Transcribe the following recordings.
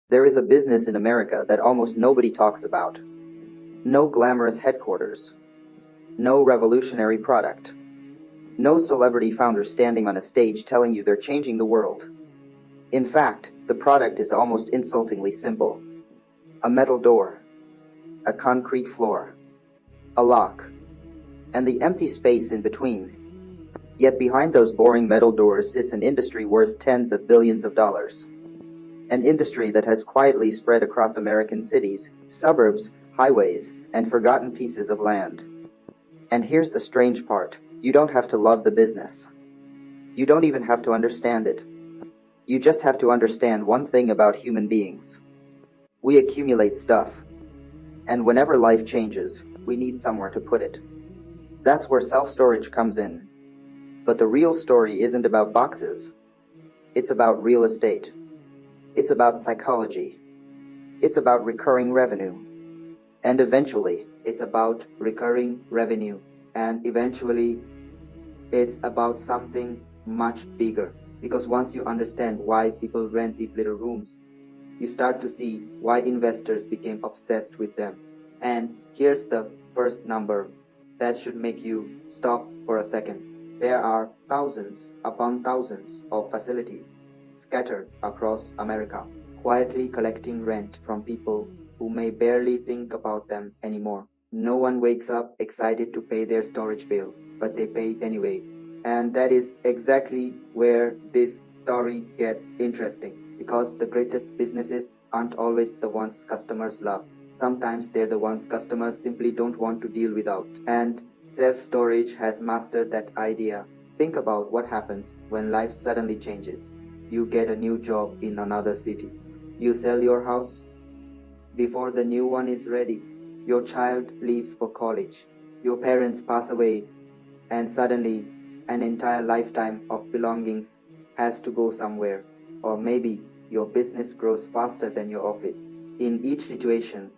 There is a business in America that almost nobody talks about. No glamorous headquarters. No revolutionary product. No celebrity founder standing on a stage telling you they're changing the world. In fact, the product is almost insultingly simple. A metal door. A concrete floor. A lock. And the empty space in between. Yet behind those boring metal doors sits an industry worth tens of billions of dollars. An industry that has quietly spread across American cities, suburbs, highways, and forgotten pieces of land. And here's the strange part. You don't have to love the business. You don't even have to understand it. You just have to understand one thing about human beings. We accumulate stuff. And whenever life changes, we need somewhere to put it. That's where self-storage comes in. But the real story isn't about boxes. It's about real estate. It's about psychology. It's about recurring revenue. And eventually, it's about recurring revenue. And eventually, it's about something much bigger. Because once you understand why people rent these little rooms, you start to see why investors became obsessed with them. And here's the first number that should make you stop for a second. There are thousands upon thousands of facilities scattered across America, quietly collecting rent from people who may barely think about them anymore. No one wakes up excited to pay their storage bill, but they pay it anyway. And that is exactly where this story gets interesting, because the greatest businesses aren't always the ones customers love. Sometimes they're the ones customers simply don't want to deal without. And self-storage has mastered that idea. Think about what happens when life suddenly changes. You get a new job in another city. You sell your house before the new one is ready. Your child leaves for college. Your parents pass away, and suddenly an entire lifetime of belongings has to go somewhere. Or maybe your business grows faster than your office. In each situation,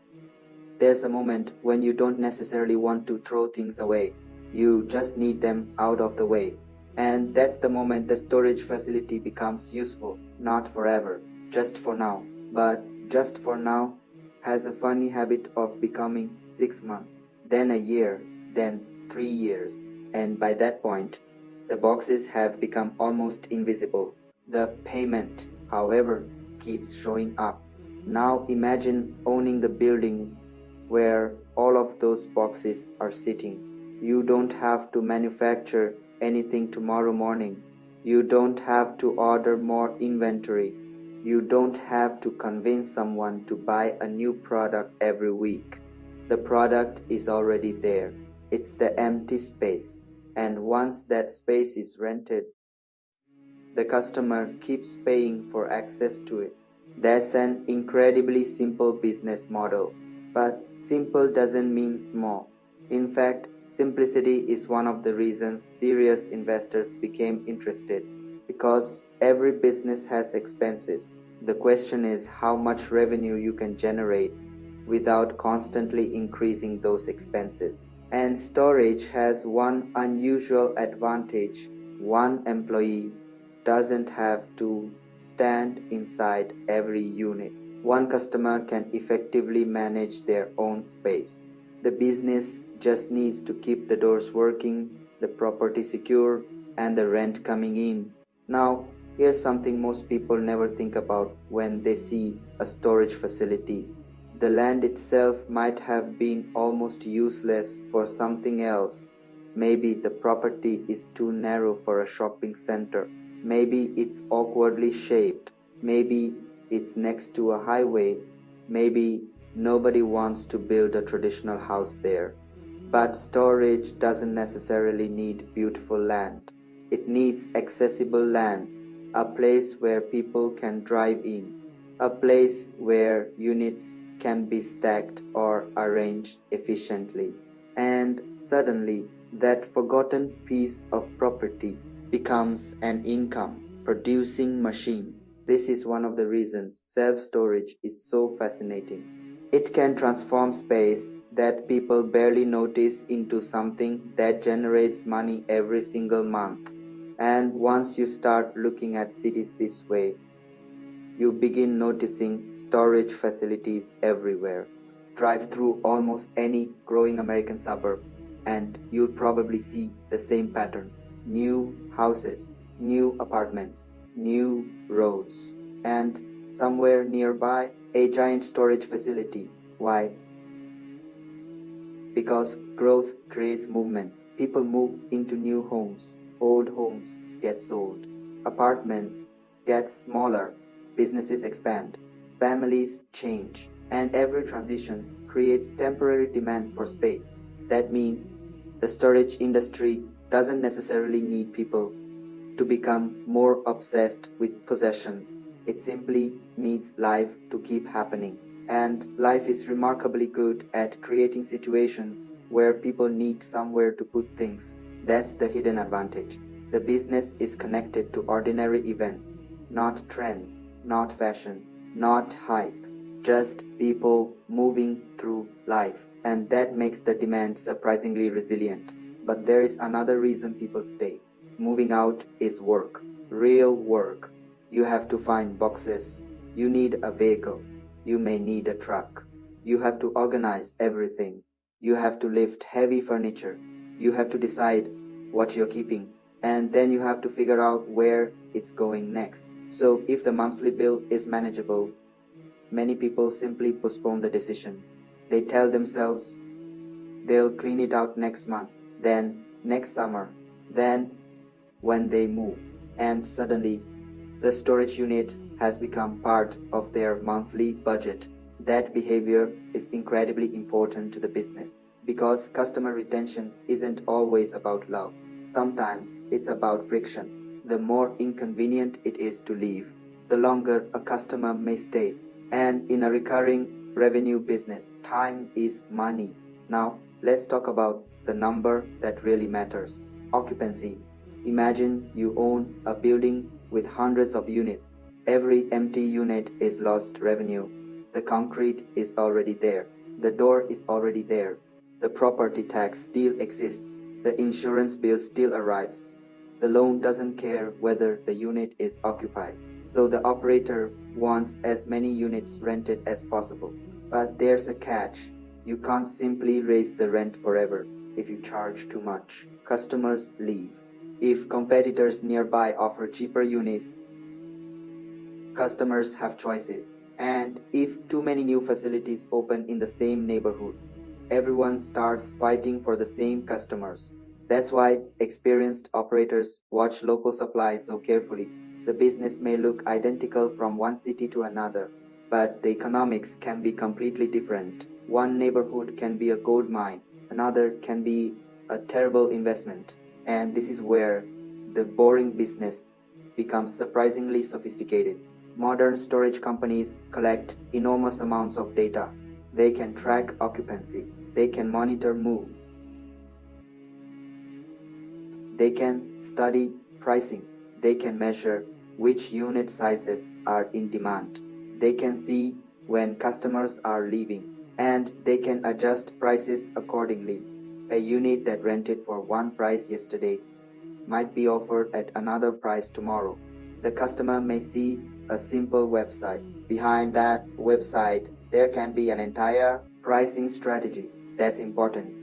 there's a moment when you don't necessarily want to throw things away. You just need them out of the way. And that's the moment the storage facility becomes useful. Not forever, just for now. But just for now has a funny habit of becoming 6 months, then a year, then 3 years. And by that point, the boxes have become almost invisible. The payment, however, keeps showing up. Now imagine owning the building where all of those boxes are sitting. You don't have to manufacture anything tomorrow morning. You don't have to order more inventory. You don't have to convince someone to buy a new product every week. The product is already there. It's the empty space. And once that space is rented, the customer keeps paying for access to it. That's an incredibly simple business model. But simple doesn't mean small. In fact, simplicity is one of the reasons serious investors became interested, because every business has expenses. The question is how much revenue you can generate without constantly increasing those expenses. And storage has one unusual advantage. One employee doesn't have to stand inside every unit. One customer can effectively manage their own space. The business just needs to keep the doors working, the property secure, and the rent coming in. Now, here's something most people never think about when they see a storage facility. The land itself might have been almost useless for something else. Maybe the property is too narrow for a shopping center. Maybe it's awkwardly shaped. Maybe it's next to a highway. Maybe nobody wants to build a traditional house there. But storage doesn't necessarily need beautiful land. It needs accessible land, a place where people can drive in, a place where units can be stacked or arranged efficiently. And suddenly, that forgotten piece of property becomes an income-producing machine. This is one of the reasons self-storage is so fascinating. It can transform space that people barely notice into something that generates money every single month. And once you start looking at cities this way, you begin noticing storage facilities everywhere. Drive through almost any growing American suburb, and you'll probably see the same pattern. New houses, new apartments, new roads, and somewhere nearby, a giant storage facility. Why? Because growth creates movement. People move into new homes. Old homes get sold. Apartments get smaller. Businesses expand. Families change. And every transition creates temporary demand for space. That means the storage industry doesn't necessarily need people to become more obsessed with possessions. It simply needs life to keep happening. And life is remarkably good at creating situations where people need somewhere to put things. That's the hidden advantage. The business is connected to ordinary events, not trends, not fashion, not hype, just people moving through life. And that makes the demand surprisingly resilient. But there is another reason people stay. Moving out is work, real work. You have to find boxes. You need a vehicle. You may need a truck. You have to organize everything. You have to lift heavy furniture. You have to decide what you're keeping. And then you have to figure out where it's going next. So if the monthly bill is manageable, many people simply postpone the decision. They tell themselves they'll clean it out next month, then next summer, then when they move. And suddenly, the storage unit has become part of their monthly budget. That behavior is incredibly important to the business because customer retention isn't always about love. Sometimes it's about friction. The more inconvenient it is to leave, the longer a customer may stay. And in a recurring revenue business, time is money. Now, let's talk about the number that really matters. Occupancy. Imagine you own a building with hundreds of units. Every empty unit is lost revenue. The concrete is already there. The door is already there. The property tax still exists. The insurance bill still arrives. The loan doesn't care whether the unit is occupied. So the operator wants as many units rented as possible. But there's a catch. You can't simply raise the rent forever. If you charge too much, customers leave. If competitors nearby offer cheaper units, customers have choices. And if too many new facilities open in the same neighborhood, everyone starts fighting for the same customers. That's why experienced operators watch local supply so carefully. The business may look identical from one city to another, but the economics can be completely different. One neighborhood can be a gold mine, another can be a terrible investment. And this is where the boring business becomes surprisingly sophisticated. Modern storage companies collect enormous amounts of data. They can track occupancy. They can monitor mood. They can study pricing. They can measure which unit sizes are in demand. They can see when customers are leaving. And they can adjust prices accordingly. A unit that rented for one price yesterday might be offered at another price tomorrow. The customer may see a simple website. Behind that website, there can be an entire pricing strategy. That's important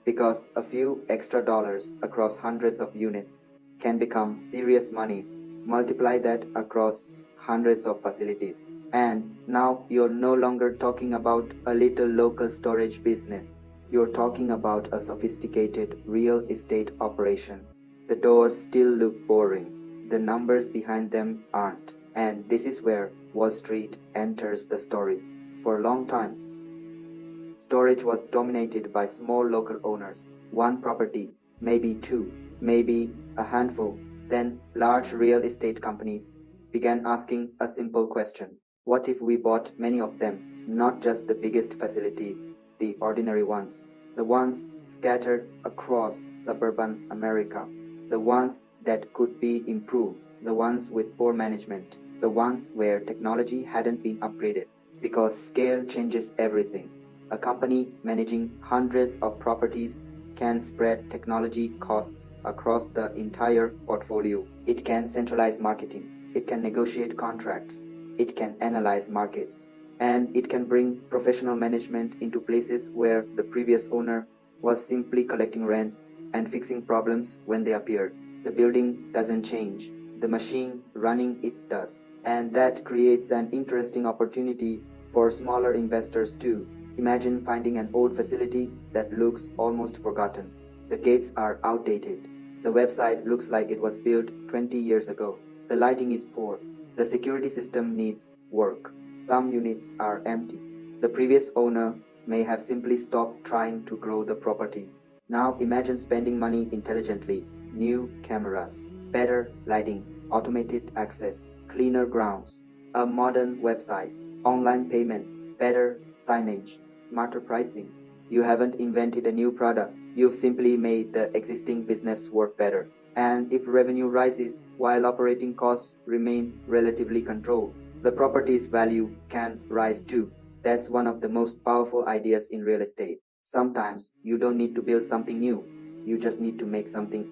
because a few extra dollars across hundreds of units can become serious money. Multiply that across hundreds of facilities. And now you're no longer talking about a little local storage business. You're talking about a sophisticated real estate operation. The doors still look boring. The numbers behind them aren't. And this is where Wall Street enters the story. For a long time, storage was dominated by small local owners. One property, maybe two, maybe a handful. Then large real estate companies began asking a simple question. What if we bought many of them? Not just the biggest facilities, the ordinary ones. The ones scattered across suburban America. The ones that could be improved. The ones with poor management. The ones where technology hadn't been upgraded. Because scale changes everything. A company managing hundreds of properties can spread technology costs across the entire portfolio. It can centralize marketing. It can negotiate contracts. it can analyze markets, and it can bring professional management into places where the previous owner was simply collecting rent and fixing problems when they appeared. The building doesn't change, the machine running it does. And that creates an interesting opportunity for smaller investors too. Imagine finding an old facility that looks almost forgotten. The gates are outdated. The website looks like it was built 20 years ago. The lighting is poor. The security system needs work. Some units are empty. The previous owner may have simply stopped trying to grow the property. Now imagine spending money intelligently. New cameras, better lighting, automated access, cleaner grounds, a modern website, online payments, better signage, smarter pricing. You haven't invented a new product. You've simply made the existing business work better. And if revenue rises while operating costs remain relatively controlled, the property's value can rise too. That's one of the most powerful ideas in real estate. Sometimes you don't need to build something new. You just need to make something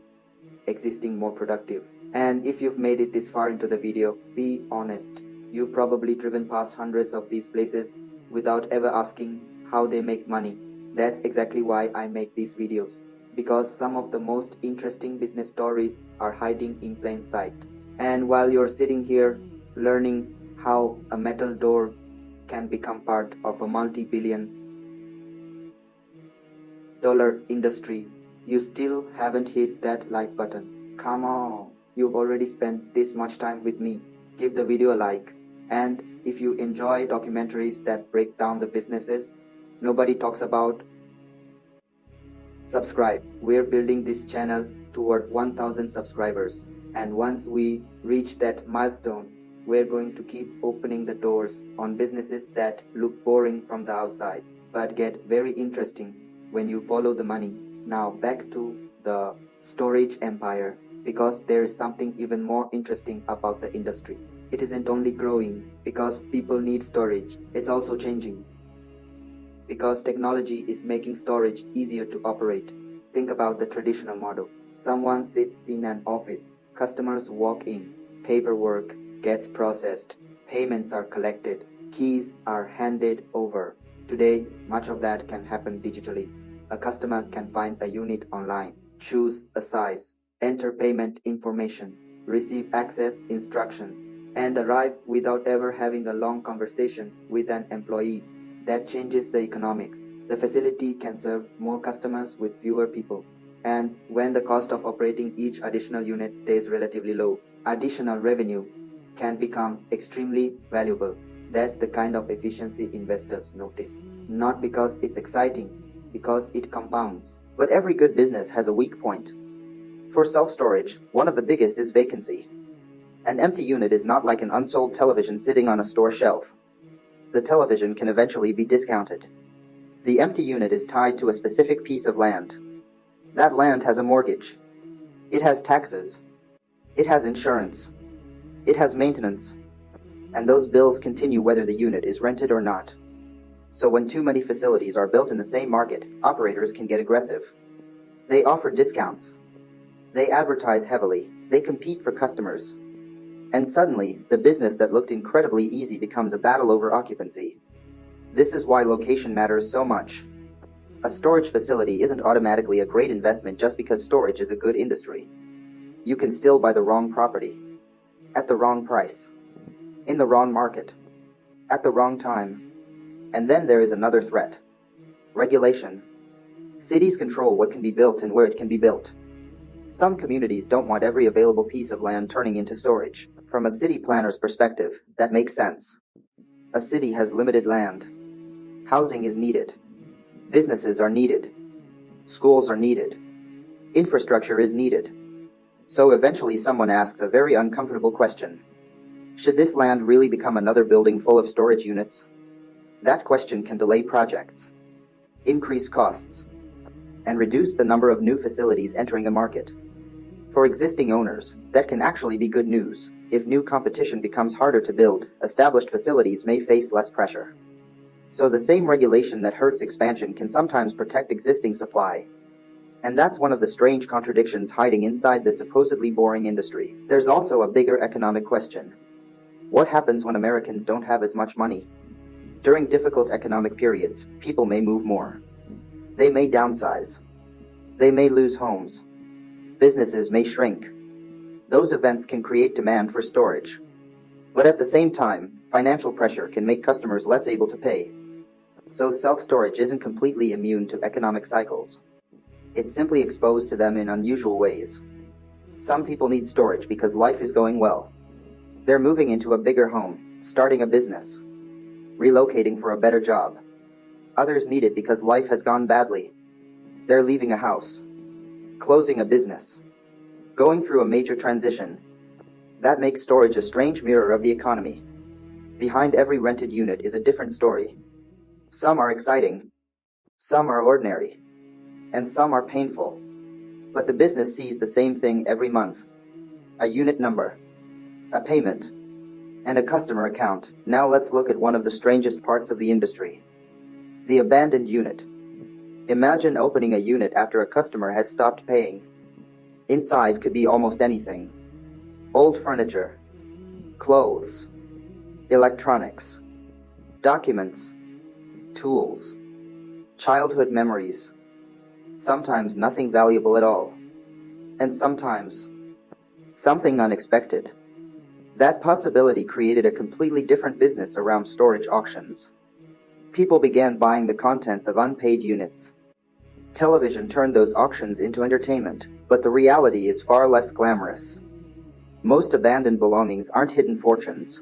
existing more productive. And if you've made it this far into the video, be honest. You've probably driven past hundreds of these places without ever asking how they make money. That's exactly why I make these videos. Because some of the most interesting business stories are hiding in plain sight. And while you're sitting here learning how a metal door can become part of a multi-billion-dollar industry, you still haven't hit that like button. Come on, you've already spent this much time with me. Give the video a like. And if you enjoy documentaries that break down the businesses nobody talks about, subscribe. We're building this channel toward 1,000 subscribers. And once we reach that milestone, we're going to keep opening the doors on businesses that look boring from the outside, but get very interesting when you follow the money. Now back to the storage empire, because there is something even more interesting about the industry. It isn't only growing because people need storage, it's also changing because technology is making storage easier to operate. Think about the traditional model. Someone sits in an office, customers walk in, paperwork gets processed, payments are collected, keys are handed over. Today, much of that can happen digitally. A customer can find a unit online, choose a size, enter payment information, receive access instructions, and arrive without ever having a long conversation with an employee. That changes the economics. The facility can serve more customers with fewer people. And when the cost of operating each additional unit stays relatively low, additional revenue can become extremely valuable. That's the kind of efficiency investors notice. Not because it's exciting, because it compounds. But every good business has a weak point. For self-storage, one of the biggest is vacancy. An empty unit is not like an unsold television sitting on a store shelf. The television can eventually be discounted. The empty unit is tied to a specific piece of land. That land has a mortgage. It has taxes. It has insurance. It has maintenance. And those bills continue whether the unit is rented or not. So when too many facilities are built in the same market, operators can get aggressive. They offer discounts. They advertise heavily. They compete for customers. And suddenly, the business that looked incredibly easy becomes a battle over occupancy. This is why location matters so much. A storage facility isn't automatically a great investment just because storage is a good industry. You can still buy the wrong property, at the wrong price, in the wrong market, at the wrong time. And then there is another threat. Regulation. Cities control what can be built and where it can be built. Some communities don't want every available piece of land turning into storage. From a city planner's perspective, that makes sense. A city has limited land. Housing is needed. Businesses are needed. Schools are needed. Infrastructure is needed. So eventually someone asks a very uncomfortable question. Should this land really become another building full of storage units? That question can delay projects, increase costs, and reduce the number of new facilities entering the market. For existing owners, that can actually be good news. If new competition becomes harder to build, established facilities may face less pressure. So the same regulation that hurts expansion can sometimes protect existing supply. And that's one of the strange contradictions hiding inside this supposedly boring industry. There's also a bigger economic question. What happens when Americans don't have as much money? During difficult economic periods, people may move more. They may downsize. They may lose homes. Businesses may shrink. Those events can create demand for storage. But at the same time, financial pressure can make customers less able to pay. So self-storage isn't completely immune to economic cycles. It's simply exposed to them in unusual ways. Some people need storage because life is going well. They're moving into a bigger home, starting a business, relocating for a better job. Others need it because life has gone badly. They're leaving a house, closing a business, going through a major transition. That makes storage a strange mirror of the economy. Behind every rented unit is a different story. Some are exciting, some are ordinary, and some are painful. But the business sees the same thing every month. A unit number, a payment, and a customer account. Now let's look at one of the strangest parts of the industry. The abandoned unit. Imagine opening a unit after a customer has stopped paying. Inside could be almost anything. Old furniture, clothes, electronics, documents, tools, childhood memories. Sometimes nothing valuable at all. And sometimes something unexpected. That possibility created a completely different business around storage auctions. People began buying the contents of unpaid units. Television turned those auctions into entertainment, but the reality is far less glamorous. Most abandoned belongings aren't hidden fortunes.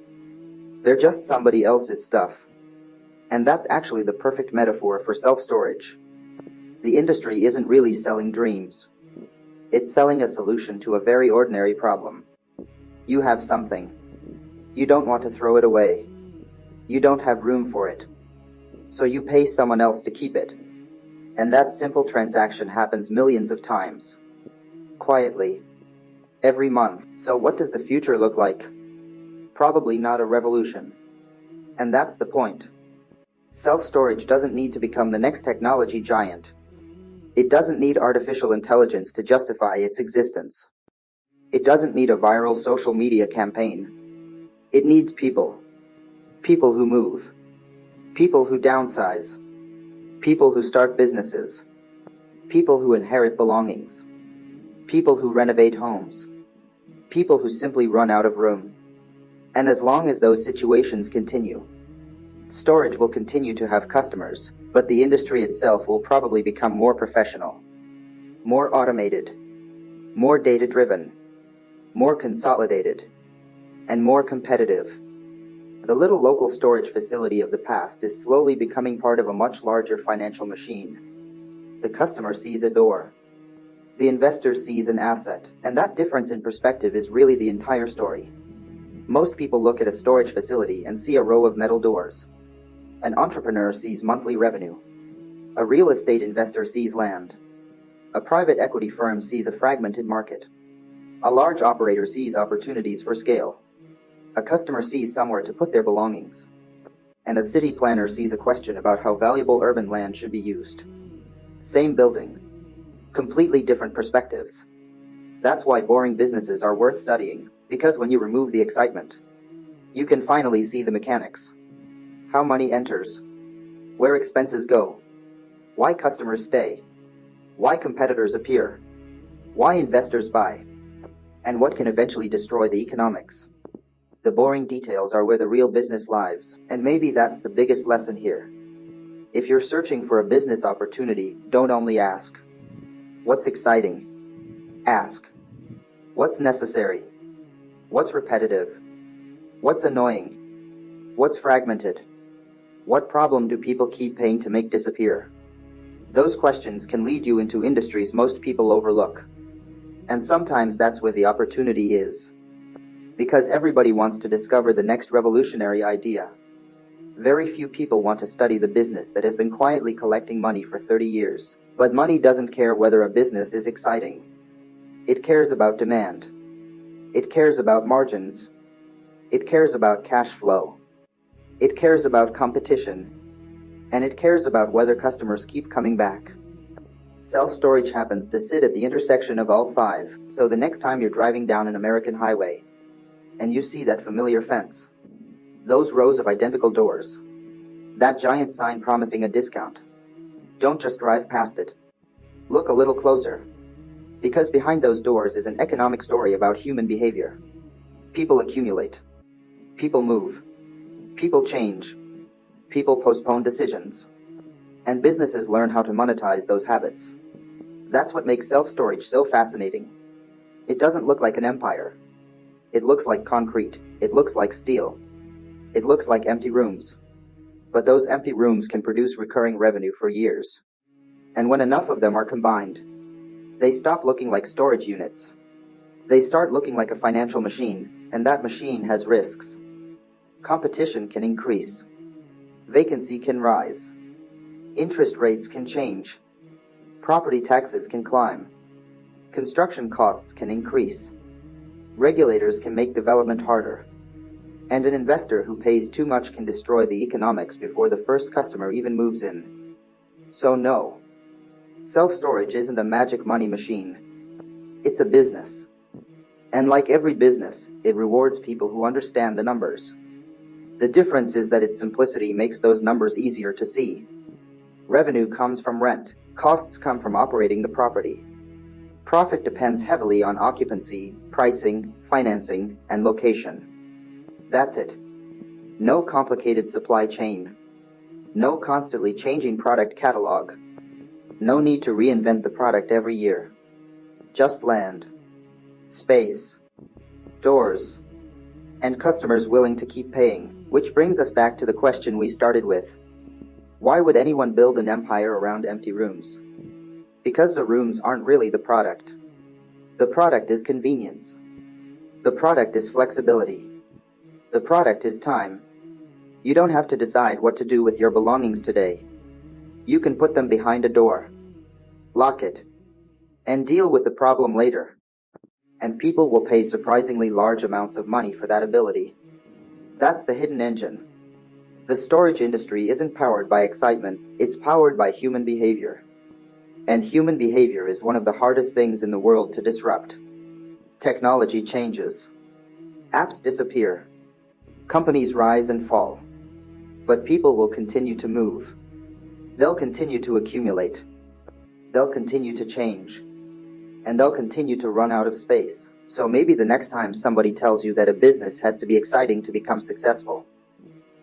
They're just somebody else's stuff. And that's actually the perfect metaphor for self-storage. The industry isn't really selling dreams. It's selling a solution to a very ordinary problem. You have something. You don't want to throw it away. You don't have room for it. So you pay someone else to keep it. And that simple transaction happens millions of times. Quietly. Every month. So what does the future look like? Probably not a revolution. And that's the point. Self-storage doesn't need to become the next technology giant. It doesn't need artificial intelligence to justify its existence. It doesn't need a viral social media campaign. It needs people. People who move. People who downsize. People who start businesses. People who inherit belongings. People who renovate homes. People who simply run out of room. And as long as those situations continue, storage will continue to have customers, but the industry itself will probably become more professional, more automated, more data-driven, more consolidated, and more competitive. The little local storage facility of the past is slowly becoming part of a much larger financial machine. The customer sees a door. The investor sees an asset, and that difference in perspective is really the entire story. Most people look at a storage facility and see a row of metal doors. An entrepreneur sees monthly revenue. A real estate investor sees land. A private equity firm sees a fragmented market. A large operator sees opportunities for scale. A customer sees somewhere to put their belongings. And a city planner sees a question about how valuable urban land should be used. Same building. Completely different perspectives. That's why boring businesses are worth studying, because when you remove the excitement, you can finally see the mechanics. How money enters. Where expenses go. Why customers stay. Why competitors appear. Why investors buy. And what can eventually destroy the economics. The boring details are where the real business lives, and maybe that's the biggest lesson here. If you're searching for a business opportunity, don't only ask, what's exciting? Ask, what's necessary? What's repetitive? What's annoying? What's fragmented? What problem do people keep paying to make disappear? Those questions can lead you into industries most people overlook. And sometimes that's where the opportunity is. Because everybody wants to discover the next revolutionary idea. Very few people want to study the business that has been quietly collecting money for 30 years. But money doesn't care whether a business is exciting. It cares about demand. It cares about margins. It cares about cash flow. It cares about competition. And it cares about whether customers keep coming back. Self-storage happens to sit at the intersection of all five, so the next time you're driving down an American highway, and you see that familiar fence, Those rows of identical doors. That giant sign promising a discount. Don't just drive past it. Look a little closer. Because behind those doors is an economic story about human behavior. People accumulate. People move. People change. People postpone decisions. And businesses learn how to monetize those habits. That's what makes self-storage so fascinating. It doesn't look like an empire. It looks like concrete. It looks like steel. It looks like empty rooms. But those empty rooms can produce recurring revenue for years. And when enough of them are combined, they stop looking like storage units. They start looking like a financial machine, and that machine has risks. Competition can increase. Vacancy can rise. Interest rates can change. Property taxes can climb. Construction costs can increase. Regulators can make development harder. And an investor who pays too much can destroy the economics before the first customer even moves in. So no. Self-storage isn't a magic money machine. It's a business. And like every business, it rewards people who understand the numbers. The difference is that its simplicity makes those numbers easier to see. Revenue comes from rent. Costs come from operating the property. Profit depends heavily on occupancy, pricing, financing, and location. That's it. No complicated supply chain. No constantly changing product catalog. No need to reinvent the product every year. Just land, space, doors, and customers willing to keep paying. Which brings us back to the question we started with. Why would anyone build an empire around empty rooms? Because the rooms aren't really the product. The product is convenience. The product is flexibility. The product is time. You don't have to decide what to do with your belongings today. You can put them behind a door, lock it, and deal with the problem later. And people will pay surprisingly large amounts of money for that ability. That's the hidden engine. The storage industry isn't powered by excitement, it's powered by human behavior. And human behavior is one of the hardest things in the world to disrupt. Technology changes. Apps disappear. Companies rise and fall. But people will continue to move. They'll continue to accumulate. They'll continue to change. And they'll continue to run out of space. So maybe the next time somebody tells you that a business has to be exciting to become successful,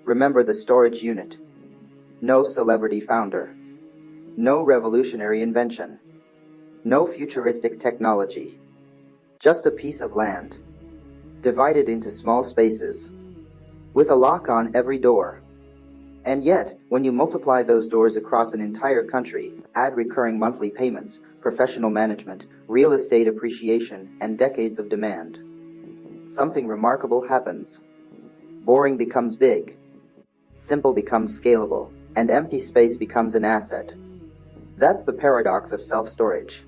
remember the storage unit. No celebrity founder. No revolutionary invention. No futuristic technology. Just a piece of land, divided into small spaces, with a lock on every door. And yet, when you multiply those doors across an entire country, add recurring monthly payments, professional management, real estate appreciation, and decades of demand, something remarkable happens. Boring becomes big, simple becomes scalable, and empty space becomes an asset. That's the paradox of self-storage.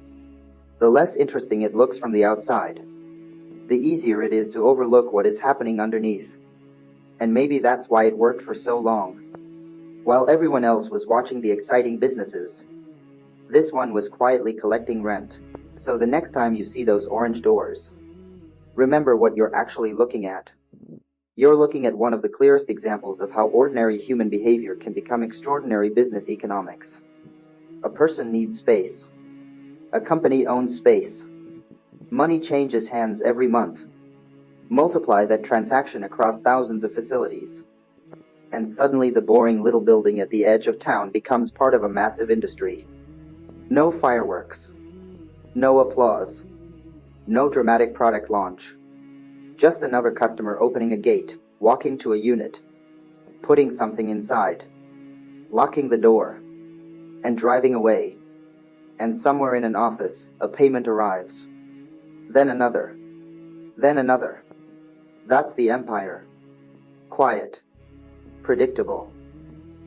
The less interesting it looks from the outside, the easier it is to overlook what is happening underneath. And maybe that's why it worked for so long. While everyone else was watching the exciting businesses, this one was quietly collecting rent. So the next time you see those orange doors, remember what you're actually looking at. You're looking at one of the clearest examples of how ordinary human behavior can become extraordinary business economics. A person needs space. A company owns space. Money changes hands every month. Multiply that transaction across thousands of facilities. And suddenly the boring little building at the edge of town becomes part of a massive industry. No fireworks. No applause. No dramatic product launch. Just another customer opening a gate, walking to a unit, putting something inside, locking the door, and driving away. And somewhere in an office, a payment arrives. Then another. Then another. That's the empire. Quiet. Predictable.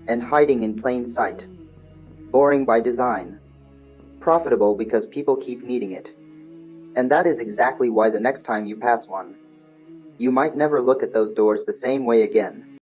And hiding in plain sight. Boring by design. Profitable because people keep needing it. And that is exactly why the next time you pass one, you might never look at those doors the same way again.